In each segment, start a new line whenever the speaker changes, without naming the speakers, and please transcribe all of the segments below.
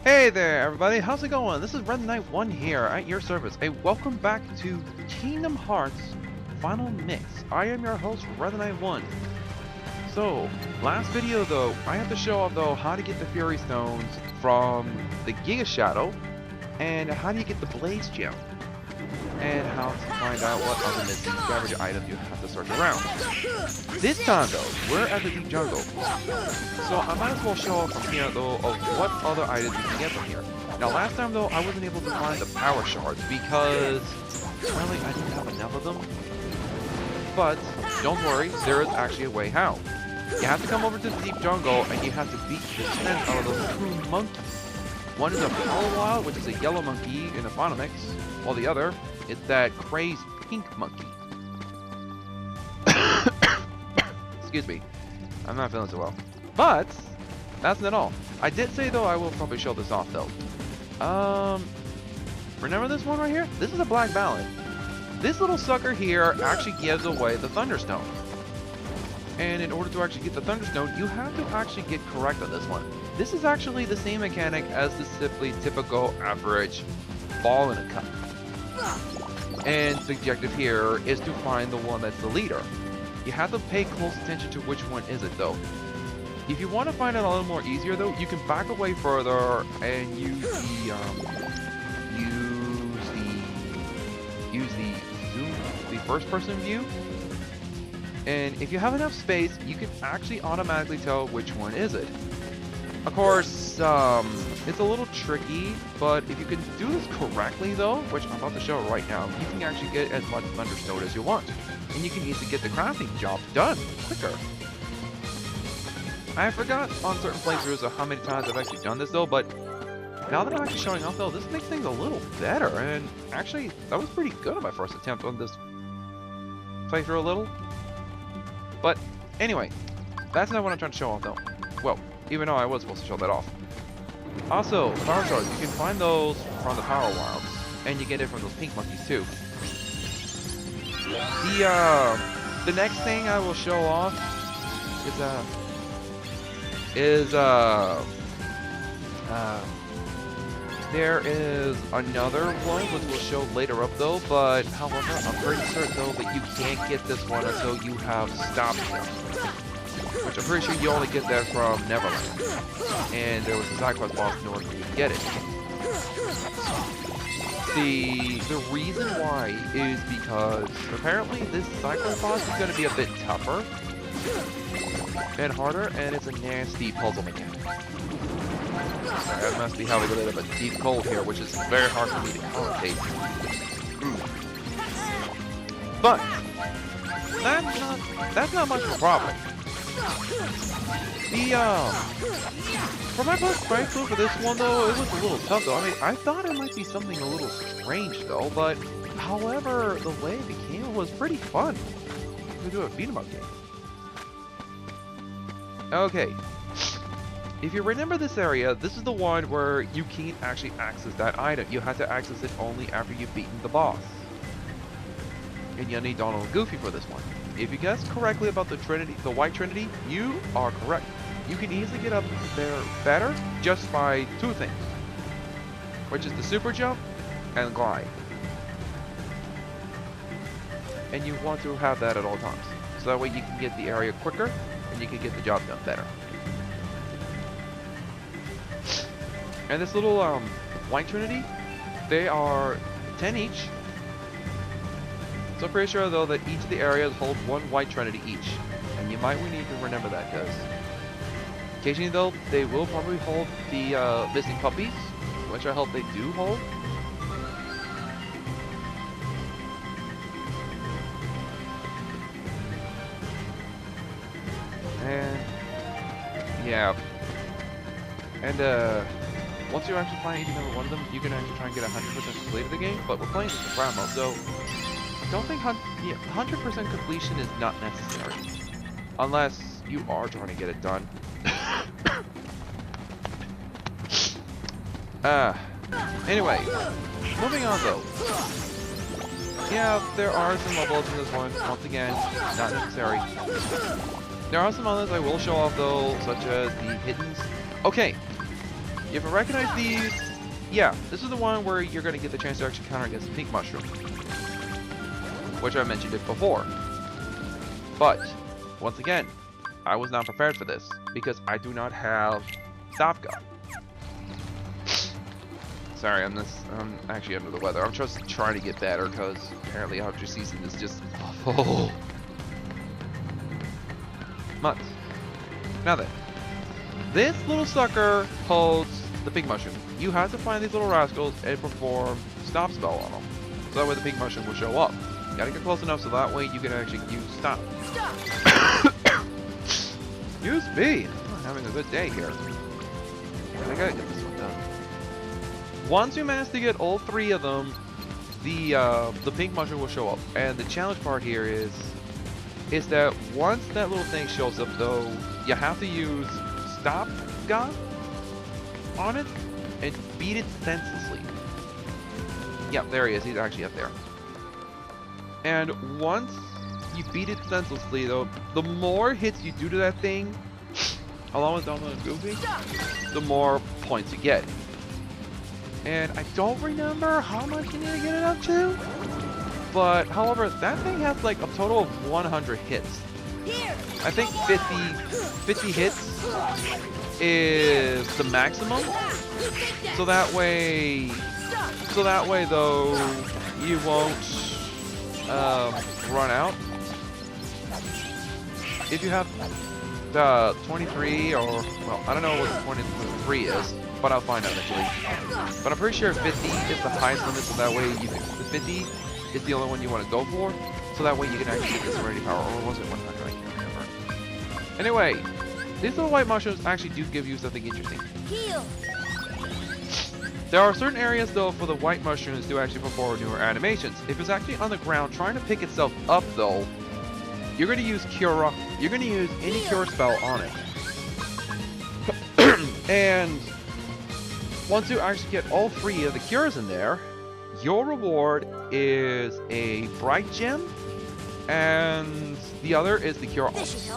Hey there, everybody. How's it going? This is Red Knight 1 here at your service. Hey, welcome back to Kingdom Hearts Final Mix. I am your host, Red Knight 1. So, last video though, I have to show off though how to get the Fury Stones from the Giga Shadow, and how do you get the Blaze Gem, and how to find out what other missing beverage items you have to search around. This time though, we're at the deep jungle, so I might as well show off from here though of what other items you can get from here. Now last time though, I wasn't able to find the power shards because apparently I didn't have enough of them. But don't worry, there is actually a way how. You have to come over to the deep jungle and you have to beat the 10 out of those 2 monkeys. One is a Wild, which is a yellow monkey in the final mix, while the other is that crazed pink monkey. Excuse me, I'm not feeling so well. But that's not all. I did say though I will probably show this off though. Remember this one right here? This is a black ballad. This little sucker here actually gives away the Thunderstone. And in order to actually get the Thunderstone, you have to actually get correct on this one. This is actually the same mechanic as the simply typical average ball in a cup. And the objective here is to find the one that's the leader. You have to pay close attention to which one is it though. If you want to find it a little more easier though, you can back away further and use the first person view. And if you have enough space, you can actually automatically tell which one is it. Of course, it's a little tricky, but if you can do this correctly though, which I'm about to show right now, you can actually get as much Thunderstone as you want. And you can easily get the crafting job done quicker. I forgot on certain playthroughs of how many times I've actually done this though, but now that I'm actually showing off though, this makes things a little better, and actually, that was pretty good on my first attempt on this playthrough a little. But anyway, that's not what I'm trying to show off though. Well, even though I was supposed to show that off. Also, power shards, you can find those from the Power Wilds, and you get it from those pink monkeys too. The next thing I will show off there is another one which we'll show later up though, but however, I'm pretty certain though that you can't get this one until you have stopped them. Which I'm pretty sure you only get that from Neverland. And there was a side quest boss in order for you to get it. The reason why is because apparently this side quest boss is going to be a bit tougher and harder, and it's a nasty puzzle mechanic. I must be having a bit of a deep cold here, which is very hard for me to commentate. But that's not much of a problem. For my first playthrough for this one though, it was a little tough though. I mean, I thought it might be something a little strange though, but however, the way it became was pretty fun. We do a beat 'em up game. Okay. If you remember this area, this is the one where you can't actually access that item. You have to access it only after you've beaten the boss. And you'll need Donald and Goofy for this one. If you guessed correctly about the Trinity, the White Trinity, you are correct. You can easily get up there better just by 2 things, which is the super jump and glide. And you want to have that at all times, so that way you can get the area quicker and you can get the job done better. And this little White Trinity, they are 10 each. So I'm pretty sure though that each of the areas hold 1 White Trinity each. And you might need to remember that, because occasionally though, they will probably hold the missing puppies, which I hope they do hold. And yeah. And once you actually find each and every one of them, you can actually try and get 100% complete of the game, but we're playing this in Primo, so I don't think 100% completion is not necessary. Unless you are trying to get it done. Anyway, moving on though. Yeah, there are some levels in this one, once again, not necessary. There are some others I will show off though, such as the hidden... Okay, If you recognize these, yeah, this is the one where you're going to get the chance to actually counter against the pink mushroom, which I mentioned it before. But, once again, I was not prepared for this, because I do not have Stop Gun. Sorry, I'm actually under the weather. I'm just trying to get better, because apparently allergy season is just awful. Months. Now then, this little sucker holds the pink mushroom. You have to find these little rascals and perform stop spell on them. So that way the pink mushroom will show up. You gotta get close enough so that way you can actually use stop. Excuse me. I'm having a good day here. I gotta get this one done. Once you manage to get all 3 of them, the pink mushroom will show up. And the challenge part here is that once that little thing shows up though, you have to use Stop Gun on it and beat it senselessly. Yep, there he is. He's actually up there. And once you beat it senselessly though, the more hits you do to that thing, along with Donald and Goofy, the more points you get. And I don't remember how much you need to get it up to, but however, that thing has like a total of 100 hits. I think 50 hits is the maximum. So that way though, you won't run out. If you have 23 or, well, I don't know what 23 is, but I'll find out eventually. But I'm pretty sure 50 is the highest limit, so that way you can, the 50 is the only one you want to go for, so that way you can actually get the serenity power, or was it 100? I can't remember. Anyway, these little white mushrooms actually do give you something interesting.
Heal.
There are certain areas though for the white mushrooms to actually perform newer animations. If it's actually on the ground trying to pick itself up though, you're going to use Cura. You're going to use any Cure spell on it. And once you actually get all 3 of the cures in there, your reward is a bright gem, and the other is the Cure Alts.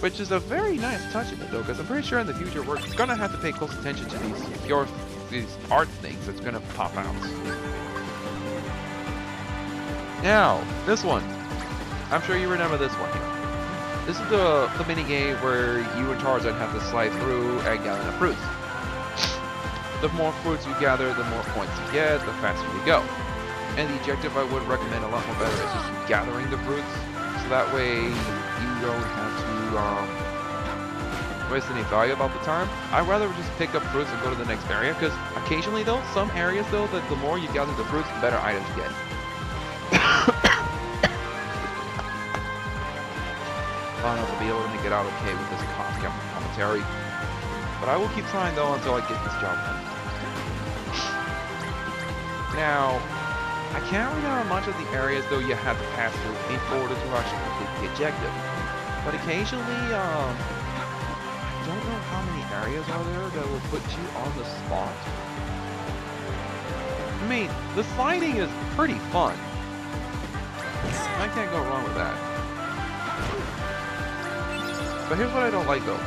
Which is a very nice touch in it though, because I'm pretty sure in the future we're going to have to pay close attention to these art things that's going to pop out. Now, this one. I'm sure you remember this one here. This is the mini game where you and Tarzan have to slide through and gather the fruits. The more fruits you gather, the more points you get, the faster you go. And the objective I would recommend a lot more better is just gathering the fruits, so that way you don't have to waste any value about the time. I'd rather just pick up fruits and go to the next area, because occasionally though, some areas though, that the more you gather the fruits, the better items you get. I don't know if I'll be able to make it out okay with this commentary, but I will keep trying though until I get this job done. Now, I can't remember much of the areas though you have to pass through in order to actually complete the objective. But occasionally, I don't know how many areas are there that will put you on the spot. I mean, the sliding is pretty fun. I can't go wrong with that. But here's what I don't like though.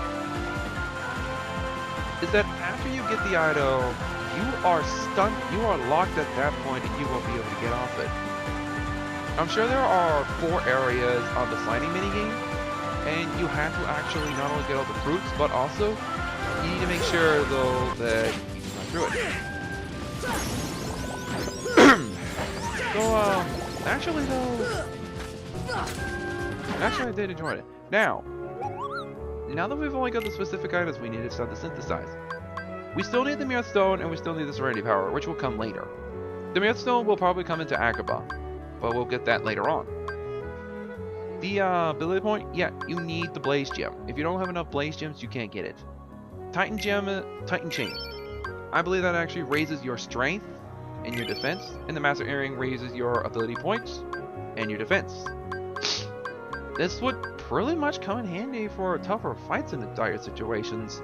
Is that after you get the item, you are stuck, you are locked at that point and you won't be able to get off it. I'm sure there are 4 areas on the sliding minigame, and you have to actually not only get all the fruits, but also you need to make sure though that you can run through it. So actually I did enjoy it. Now that we've only got the specific items we need to start to synthesize, we still need the Mirror Stone and we still need the Serenity Power, which will come later. The Mirror Stone will probably come into Agrabah, but we'll get that later on. The ability point, yeah, you need the Blaze Gem. If you don't have enough Blaze Gems, you can't get it. Titan Gem, Titan Chain. I believe that actually raises your strength and your defense, and the Master Earring raises your ability points and your defense. This would pretty much come in handy for tougher fights in the dire situations.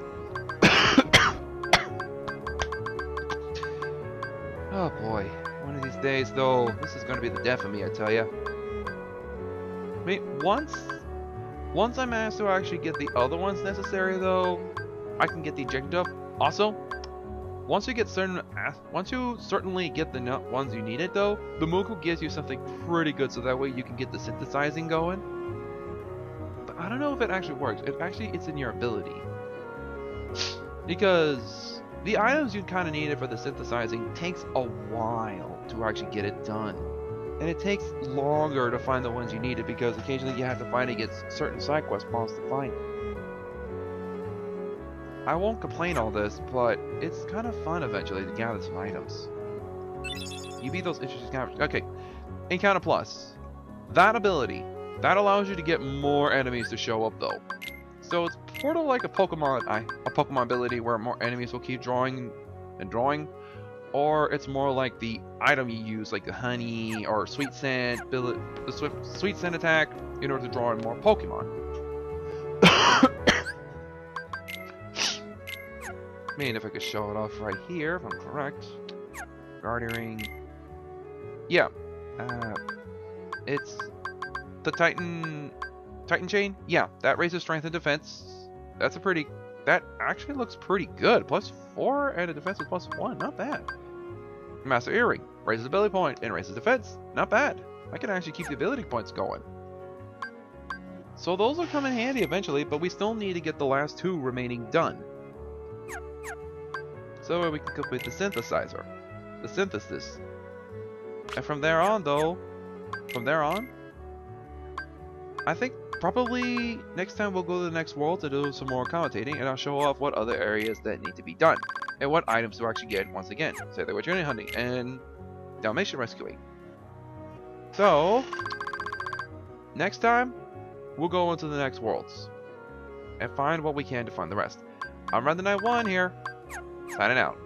Oh boy, one of these days though, this is going to be the death of me, I tell ya. I mean, once I manage to actually get the other ones necessary though, I can get the objective up. Also, once you certainly get the ones you needed though, the Moogle gives you something pretty good so that way you can get the synthesizing going. But I don't know if it actually works. It's in your ability. Because the items you kind of needed for the synthesizing takes a while to actually get it done. And it takes longer to find the ones you needed because occasionally you have to fight against certain side quest boss to find it. I won't complain all this, but it's kind of fun eventually to gather some items. You beat those interesting encounters. Okay, Encounter Plus. That ability, that allows you to get more enemies to show up though. So it's sort of like a Pokemon ability where more enemies will keep drawing and drawing. Or it's more like the item you use, like the honey or sweet scent, the sweet scent attack in order to draw in more Pokemon. I mean, if I could show it off right here, if I'm correct. Guardian Ring. Yeah. It's the Titan Chain. Yeah, that raises strength and defense. That actually looks pretty good. +4 and a defense is +1. Not bad. Master Earring. Raises ability point and raises defense. Not bad. I can actually keep the ability points going. So those will come in handy eventually, but we still need to get the last 2 remaining done. So we can complete the synthesizer. The synthesis. And from there on, I think probably next time we'll go to the next world to do some more commentating, and I'll show off what other areas that need to be done, and what items to actually get once again. Say that we're Trinity Hunting and Dalmatian rescuing. So, next time, we'll go into the next worlds, and find what we can to find the rest. I'm Red the Knight 1 here, signing out.